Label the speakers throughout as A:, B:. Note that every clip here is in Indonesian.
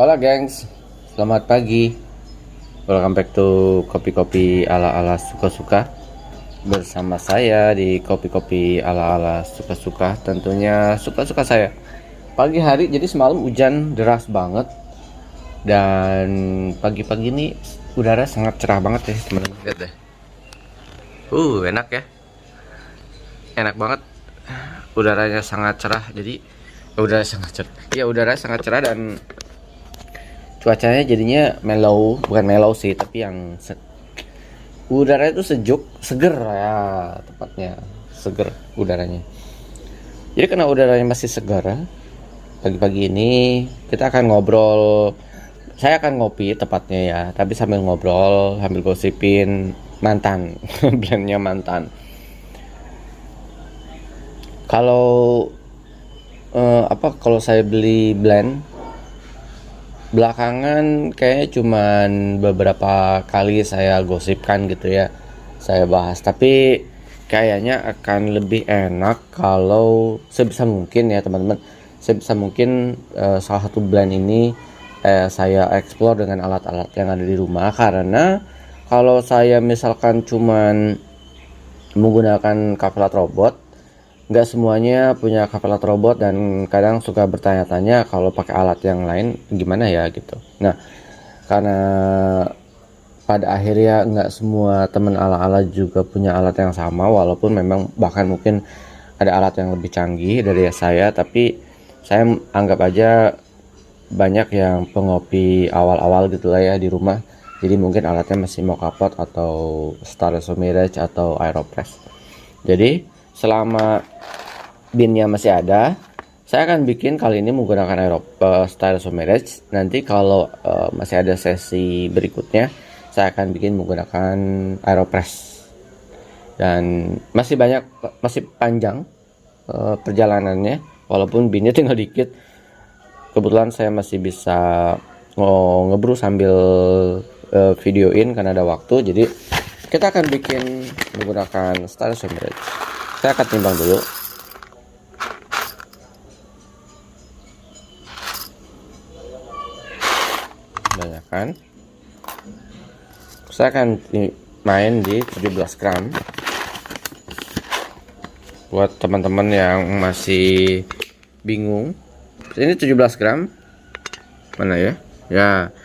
A: Hola gengs, selamat pagi. Welcome back to kopi-kopi ala-ala suka-suka. Bersama saya di kopi-kopi ala-ala suka-suka. Tentunya suka-suka saya. Pagi hari, jadi semalam hujan deras banget. Dan pagi-pagi ini udara sangat cerah banget ya teman-teman. Lihat deh. Enak ya. Enak banget. Udaranya sangat cerah. Jadi udara sangat cerah. Ya, udara sangat cerah dan cuacanya jadinya mellow, bukan mellow sih, tapi yang udara itu sejuk, seger ya, tepatnya seger udaranya. Jadi karena udaranya masih segar, pagi-pagi ini kita akan ngobrol. Saya akan ngopi tepatnya ya, tapi sambil ngobrol, sambil gosipin mantan, blendnya mantan. Kalau kalau saya beli blend belakangan kayaknya cuman beberapa kali saya gosipkan gitu ya, saya bahas, tapi kayaknya akan lebih enak kalau sebisa mungkin ya teman-teman, sebisa mungkin salah satu blend ini saya explore dengan alat-alat yang ada di rumah, karena kalau saya misalkan cuman menggunakan kaplat robot, nggak semuanya punya kapelat robot dan kadang suka bertanya-tanya kalau pakai alat yang lain gimana ya gitu. Nah, karena pada akhirnya nggak semua teman ala-ala juga punya alat yang sama, walaupun memang bahkan mungkin ada alat yang lebih canggih dari saya, tapi saya anggap aja banyak yang pengopi awal-awal gitu lah ya di rumah, jadi mungkin alatnya masih mau kapot atau Starso Mirage atau Aeropress. Jadi selama binnya masih ada, saya akan bikin kali ini menggunakan Starso Mirage. Nanti kalau masih ada sesi berikutnya, saya akan bikin menggunakan Aeropress. Dan masih panjang perjalanannya, walaupun binnya tinggal dikit. Kebetulan saya masih bisa ngebrew sambil videoin karena ada waktu. Jadi kita akan bikin menggunakan Starso Mirage. Saya akan timbang dulu. Banyak kan? Saya akan main di 17 gram. Buat teman-teman yang masih bingung, ini 17 gram. Mana ya? Ya.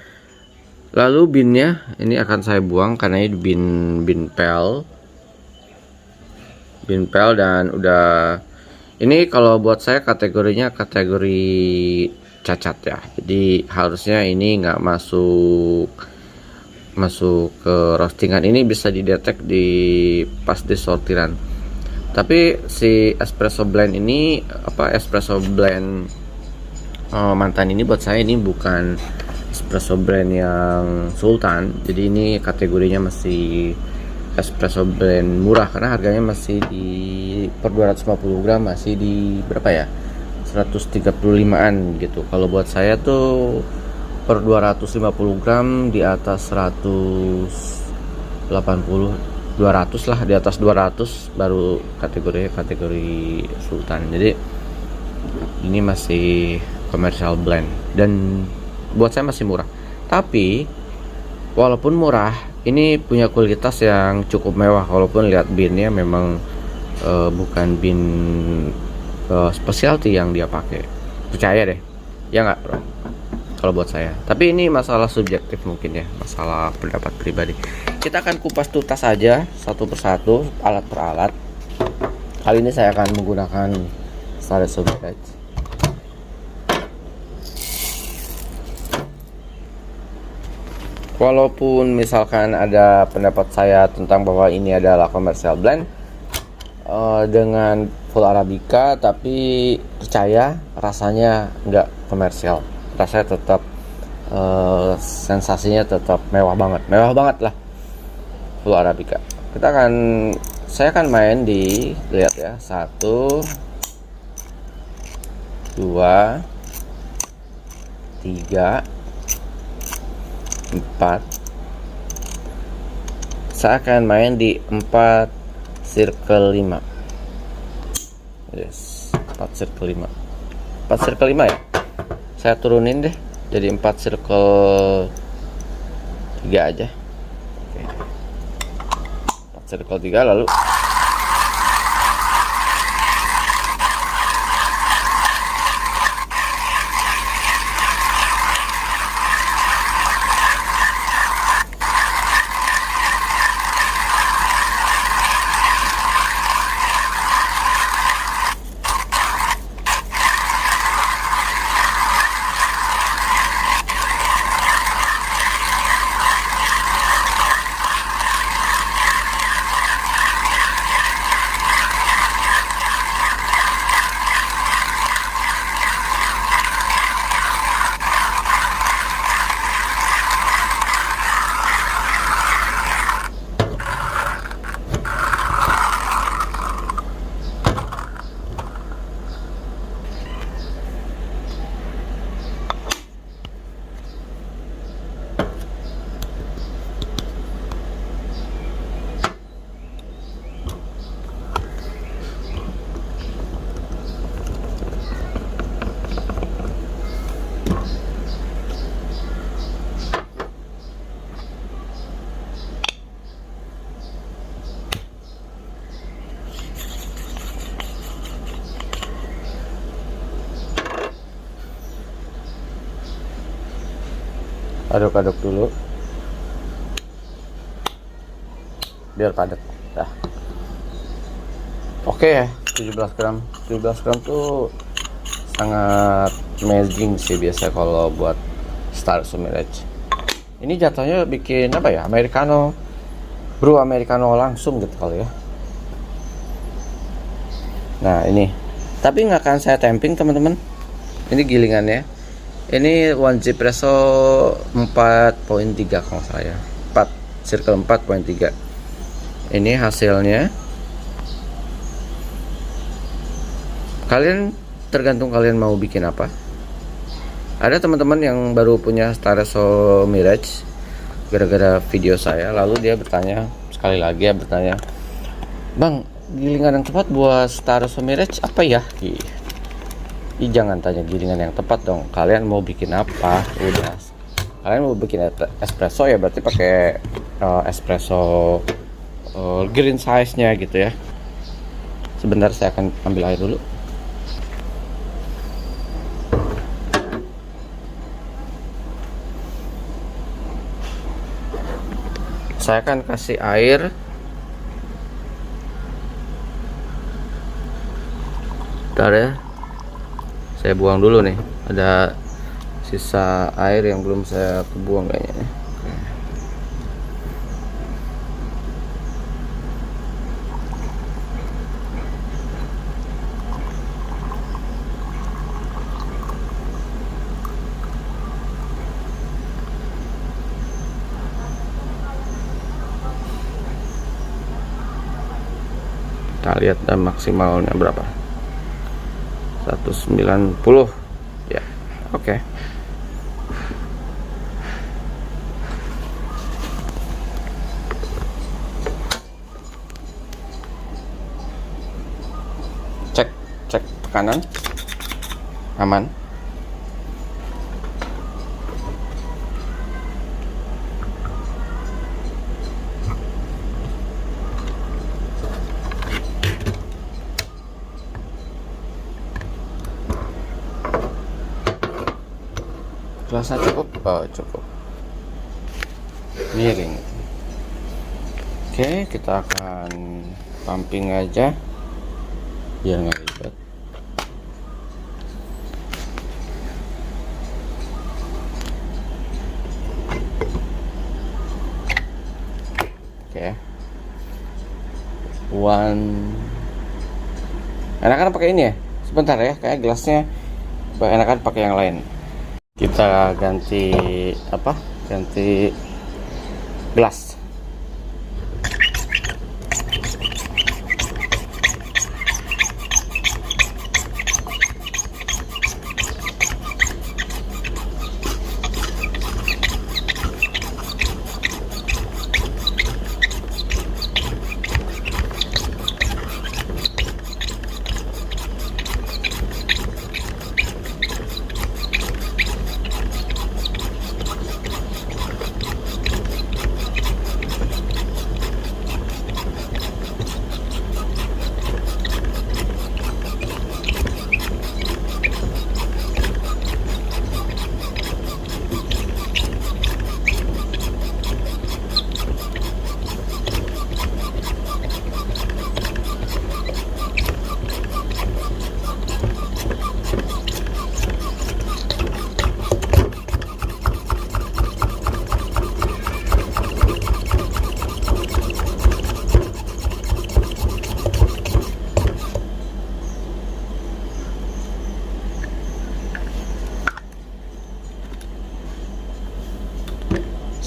A: Lalu binnya ini akan saya buang karena ini bin pel. Dan udah, ini kalau buat saya kategorinya kategori cacat ya, jadi harusnya ini nggak masuk ke roastingan. Ini bisa didetek pas di sortiran. Tapi si espresso blend ini espresso blend mantan ini buat saya ini bukan espresso blend yang sultan, jadi ini kategorinya masih espresso blend murah karena harganya masih di per 250 gram masih di berapa ya, 135an gitu. Kalau buat saya tuh per 250 gram di atas 180, 200 lah, di atas 200 baru kategori sultan. Jadi ini masih commercial blend dan buat saya masih murah. Tapi walaupun murah, ini punya kualitas yang cukup mewah. Walaupun lihat binnya memang bukan bin specialty yang dia pakai, percaya deh ya nggak bro, kalau buat saya. Tapi ini masalah subjektif mungkin ya, masalah pendapat pribadi. Kita akan kupas tuntas saja satu persatu, alat per alat. Kali ini saya akan menggunakan Starso Mirage. Walaupun misalkan ada pendapat saya tentang bahwa ini adalah commercial blend dengan full arabica, tapi percaya rasanya nggak komersial. Rasanya tetap sensasinya tetap mewah banget lah, full arabica. Saya akan main di, lihat ya, 1 2 3 4. Saya akan main di 4 circle 5. Yes, 4 circle 5 ya. Saya turunin deh jadi 4 circle 3 aja. Oke. 4 circle 3 lalu aduk-aduk dulu biar padat. Dah. Oke ya, 17 gram tuh sangat amazing sih biasa kalau buat Starso Mirage. Ini jatuhnya bikin apa ya, americano, brew americano langsung gitu kali ya. Nah ini, tapi nggak akan saya tamping teman-teman. Ini gilingannya. Ini One Espresso 4.3 kalau saya 4 circle 4.3. Ini hasilnya. Kalian tergantung kalian mau bikin apa. Ada teman-teman yang baru punya Starso Mirage gara-gara video saya, lalu dia bertanya sekali lagi bertanya, "Bang, gilingan yang tepat buat Starso Mirage apa ya?" Jangan tanya gilingan yang tepat dong. Kalian mau bikin apa? Udah. Kalian mau bikin espresso ya berarti pakai espresso green size-nya gitu ya. Sebentar saya akan ambil air dulu. Saya akan kasih air bentar ya. Saya buang dulu nih, ada sisa air yang belum saya buang kayaknya. Kita lihat dan maksimalnya berapa, 190 ya. Oke. Cek tekanan aman. Gelasnya cukup? Oh, cukup. Miring. Oke, kita akan pumping aja biar nggak ribet. Oke. Enakan pakai ini ya? Sebentar ya, kayak gelasnya enakan pakai yang lain. Kita ganti apa? Ganti gelas.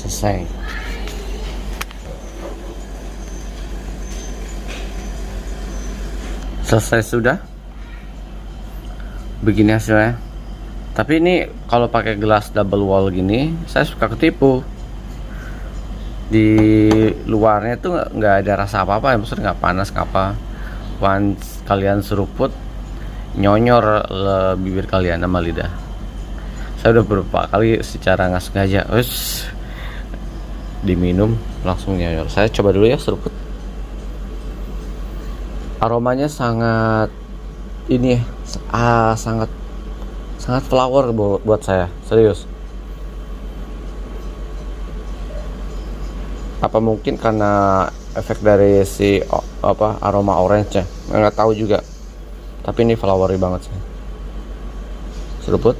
A: selesai. Selesai sudah. Begini hasilnya. Tapi ini kalau pakai gelas double wall gini, saya suka ketipu. Di luarnya tuh nggak ada rasa apa-apa, ya maksudnya nggak panas nggak apa. Once kalian seruput, nyonyor bibir kalian sama lidah. Saya udah beberapa kali secara nggak sengaja, diminum langsung nyonyor. Saya coba dulu ya seruput. Aromanya sangat ini ya, sangat flower buat saya, serius. Apa mungkin karena efek dari si aroma orange nya, nggak tahu juga. Tapi ini flowery banget sih. Seruput.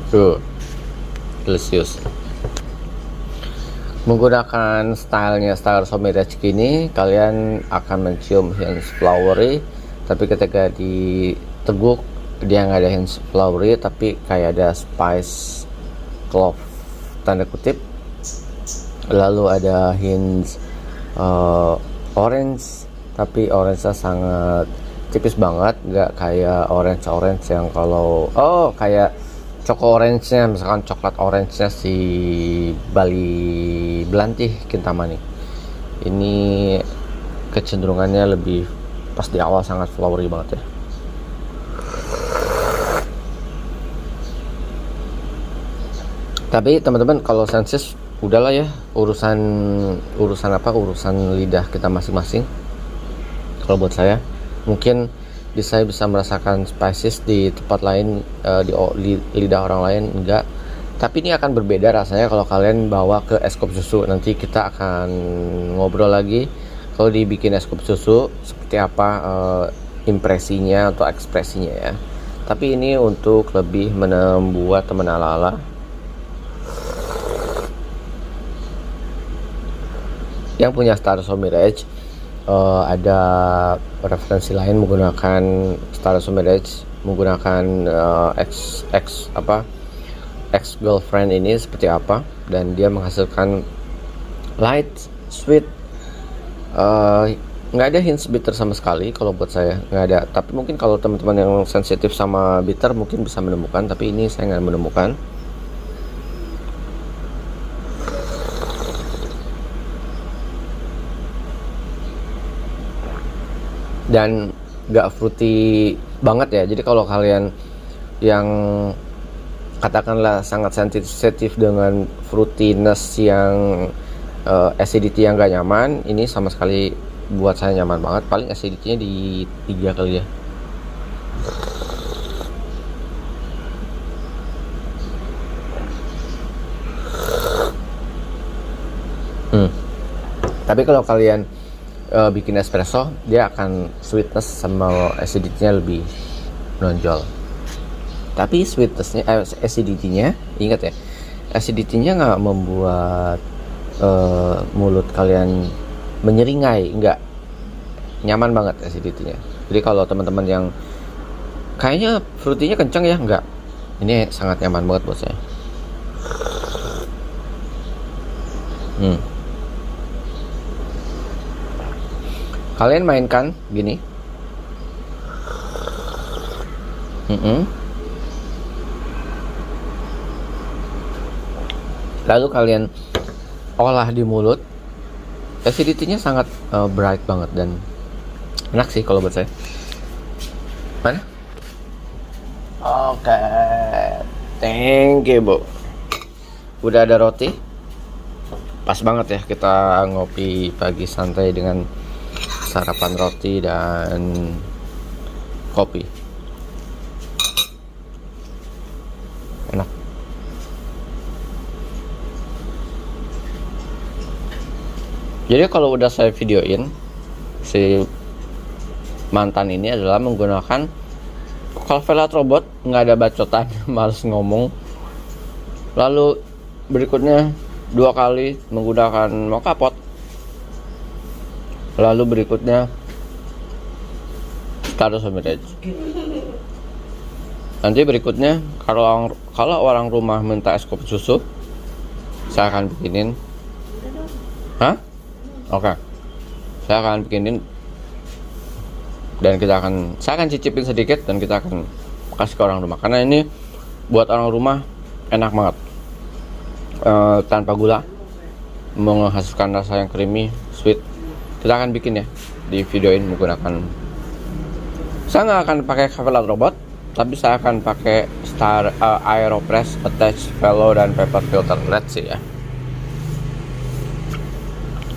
A: Tuh, delicious. Menggunakan style somirach gini, kalian akan mencium hints flowery, tapi ketika diteguk dia nggak ada hints flowery, tapi kayak ada spice clove tanda kutip. Lalu ada hints orange, tapi orange-nya sangat tipis banget, nggak kayak orange yang kalau kayak Choco orange-nya, misalkan coklat orange-nya si Bali Belantih Kintamani. Ini kecenderungannya lebih pas di awal sangat flowery banget ya. Tapi teman-teman kalau senses udahlah ya, urusan lidah kita masing-masing. Kalau buat saya mungkin saya bisa merasakan spices di tempat lain, di lidah orang lain enggak. Tapi ini akan berbeda rasanya kalau kalian bawa ke es kopi susu. Nanti kita akan ngobrol lagi kalau dibikin es kopi susu seperti apa impresinya atau ekspresinya ya. Tapi ini untuk lebih membuat teman ala-ala. Yang punya Star Somirach ada referensi lain menggunakan Star Somirach, menggunakan ex girlfriend ini seperti apa, dan dia menghasilkan light sweet, nggak ada hints bitter sama sekali. Kalau buat saya nggak ada, tapi mungkin kalau teman-teman yang sensitif sama bitter mungkin bisa menemukan, tapi ini saya nggak menemukan. Dan gak fruity banget ya. Jadi kalau kalian yang katakanlah sangat sensitif dengan fruitiness yang acidity yang gak nyaman, ini sama sekali buat saya nyaman banget. Paling acidity-nya di 3 kali ya. Tapi kalau kalian bikin espresso, dia akan sweetness sama acidity-nya lebih menonjol. Tapi sweetness-nya, acidity-nya, ingat ya, acidity-nya nggak membuat mulut kalian menyeringai, nggak, nyaman banget acidity-nya. Jadi kalau teman-teman yang kayaknya fruity-nya kencang ya, nggak, ini sangat nyaman banget buat saya. Kalian mainkan gini. Lalu kalian olah di mulut. Acidity-nya sangat bright banget dan enak sih kalau buat saya. Mana? Oke. Thank you, Bu. Udah ada roti. Pas banget ya kita ngopi pagi santai dengan sarapan roti dan kopi. Jadi kalau udah saya videoin, si mantan ini adalah menggunakan, kalau Velat Robot nggak ada bacotan, males ngomong. Lalu berikutnya 2 kali menggunakan Mokapot. Lalu berikutnya Stardust Mirage. Nanti berikutnya kalau orang rumah minta es kopi susu, saya akan bikinin. Hah? Oke. Saya akan bikinin dan saya akan cicipin sedikit dan kita akan kasih ke orang rumah, karena ini buat orang rumah enak banget. Tanpa gula, menghasilkan rasa yang creamy, sweet. Kita akan bikin ya, di videoin menggunakan. Saya nggak akan pakai Velat Robot, tapi saya akan pakai Aeropress Attach Velo dan Paper Filter. Let's see ya.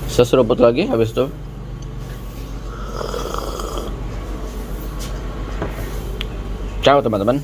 A: Seseruput lagi habis itu. Ciao teman-teman.